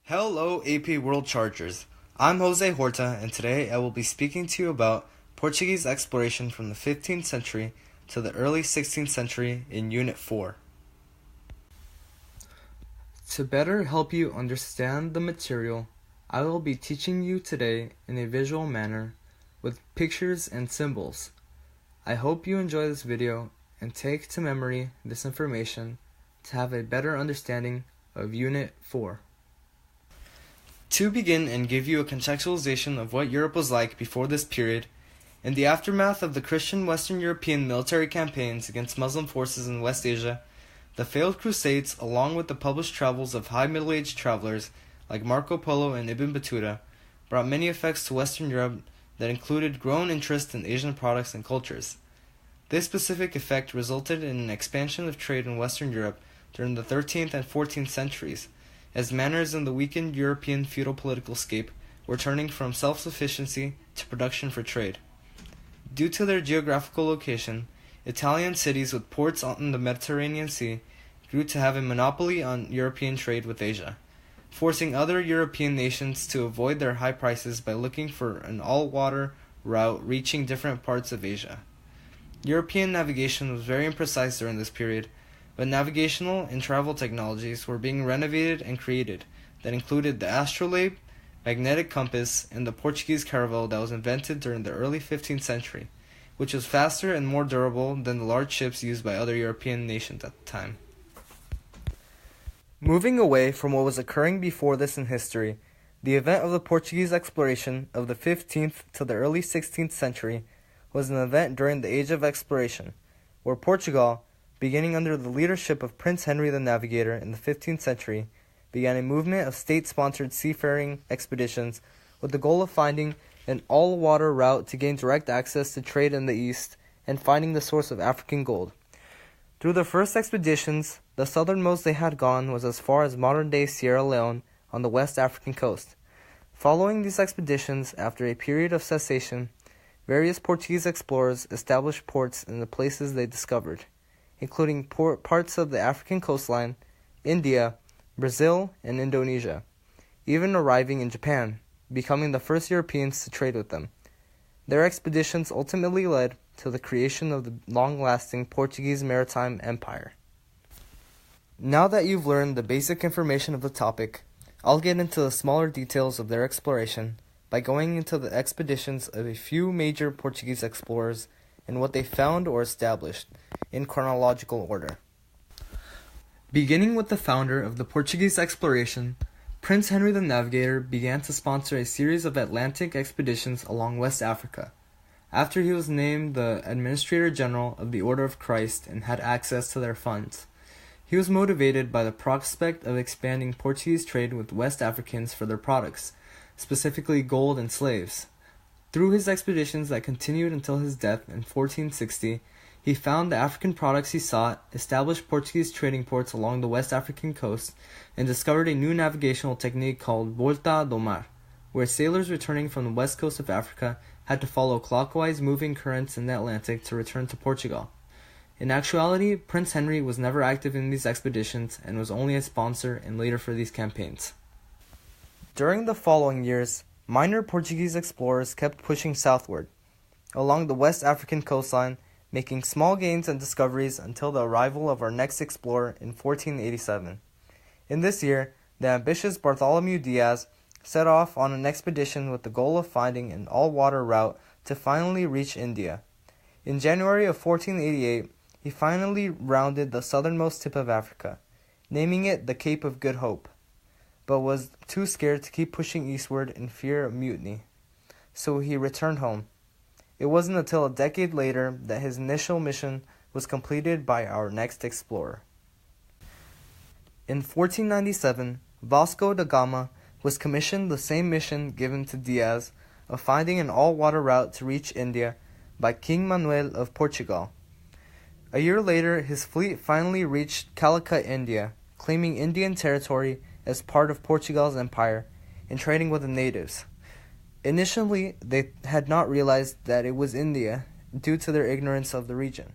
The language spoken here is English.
Hello AP World Chargers. I'm Jose Horta, and today I will be speaking to you about Portuguese exploration from the 15th century to the early 16th century in Unit 4. To better help you understand the material, I will be teaching you today in a visual manner with pictures and symbols. I hope you enjoy this video and take to memory this information to have a better understanding of Unit 4. To begin and give you a contextualization of what Europe was like before this period, in the aftermath of the Christian Western European military campaigns against Muslim forces in West Asia, the failed Crusades, along with the published travels of high middle-aged travelers like Marco Polo and Ibn Battuta, brought many effects to Western Europe that included growing interest in Asian products and cultures. This specific effect resulted in an expansion of trade in Western Europe during the 13th and 14th centuries, as manners in the weakened European feudal political scape were turning from self-sufficiency to production for trade. Due to their geographical location, Italian cities with ports on the Mediterranean Sea grew to have a monopoly on European trade with Asia, forcing other European nations to avoid their high prices by looking for an all-water route reaching different parts of Asia. European navigation was very imprecise during this period, but navigational and travel technologies were being renovated and created that included the astrolabe, magnetic compass, and the Portuguese caravel that was invented during the early 15th century, which was faster and more durable than the large ships used by other European nations at the time. Moving away from what was occurring before this in history, the event of the Portuguese exploration of the 15th to the early 16th century was an event during the Age of Exploration, where Portugal, beginning under the leadership of Prince Henry the Navigator in the 15th century, began a movement of state-sponsored seafaring expeditions with the goal of finding an all-water route to gain direct access to trade in the East and finding the source of African gold. Through the first expeditions, the southernmost they had gone was as far as modern-day Sierra Leone on the West African coast. Following these expeditions, after a period of cessation, various Portuguese explorers established ports in the places they discovered, including parts of the African coastline, India, Brazil, and Indonesia, even arriving in Japan, becoming the first Europeans to trade with them. Their expeditions ultimately led to the creation of the long-lasting Portuguese maritime empire. Now that you've learned the basic information of the topic, I'll get into the smaller details of their exploration by going into the expeditions of a few major Portuguese explorers and what they found or established, in chronological order. Beginning with the founder of the Portuguese exploration, Prince Henry the Navigator began to sponsor a series of Atlantic expeditions along West Africa, after he was named the Administrator General of the Order of Christ and had access to their funds. He was motivated by the prospect of expanding Portuguese trade with West Africans for their products, specifically gold and slaves. Through his expeditions that continued until his death in 1460, he found the African products he sought, established Portuguese trading ports along the West African coast, and discovered a new navigational technique called Volta do Mar, where sailors returning from the west coast of Africa had to follow clockwise moving currents in the Atlantic to return to Portugal. In actuality, Prince Henry was never active in these expeditions and was only a sponsor and leader for these campaigns. During the following years, minor Portuguese explorers kept pushing southward, along the West African coastline, making small gains and discoveries until the arrival of our next explorer in 1487. In this year, the ambitious Bartholomew Diaz set off on an expedition with the goal of finding an all-water route to finally reach India. In January of 1488, he finally rounded the southernmost tip of Africa, naming it the Cape of Good Hope, but was too scared to keep pushing eastward in fear of mutiny, so he returned home. It wasn't until a decade later that his initial mission was completed by our next explorer. In 1497, Vasco da Gama was commissioned the same mission given to Diaz of finding an all-water route to reach India by King Manuel of Portugal. A year later, his fleet finally reached Calicut, India, claiming Indian territory as part of Portugal's empire and trading with the natives. Initially, they had not realized that it was India due to their ignorance of the region.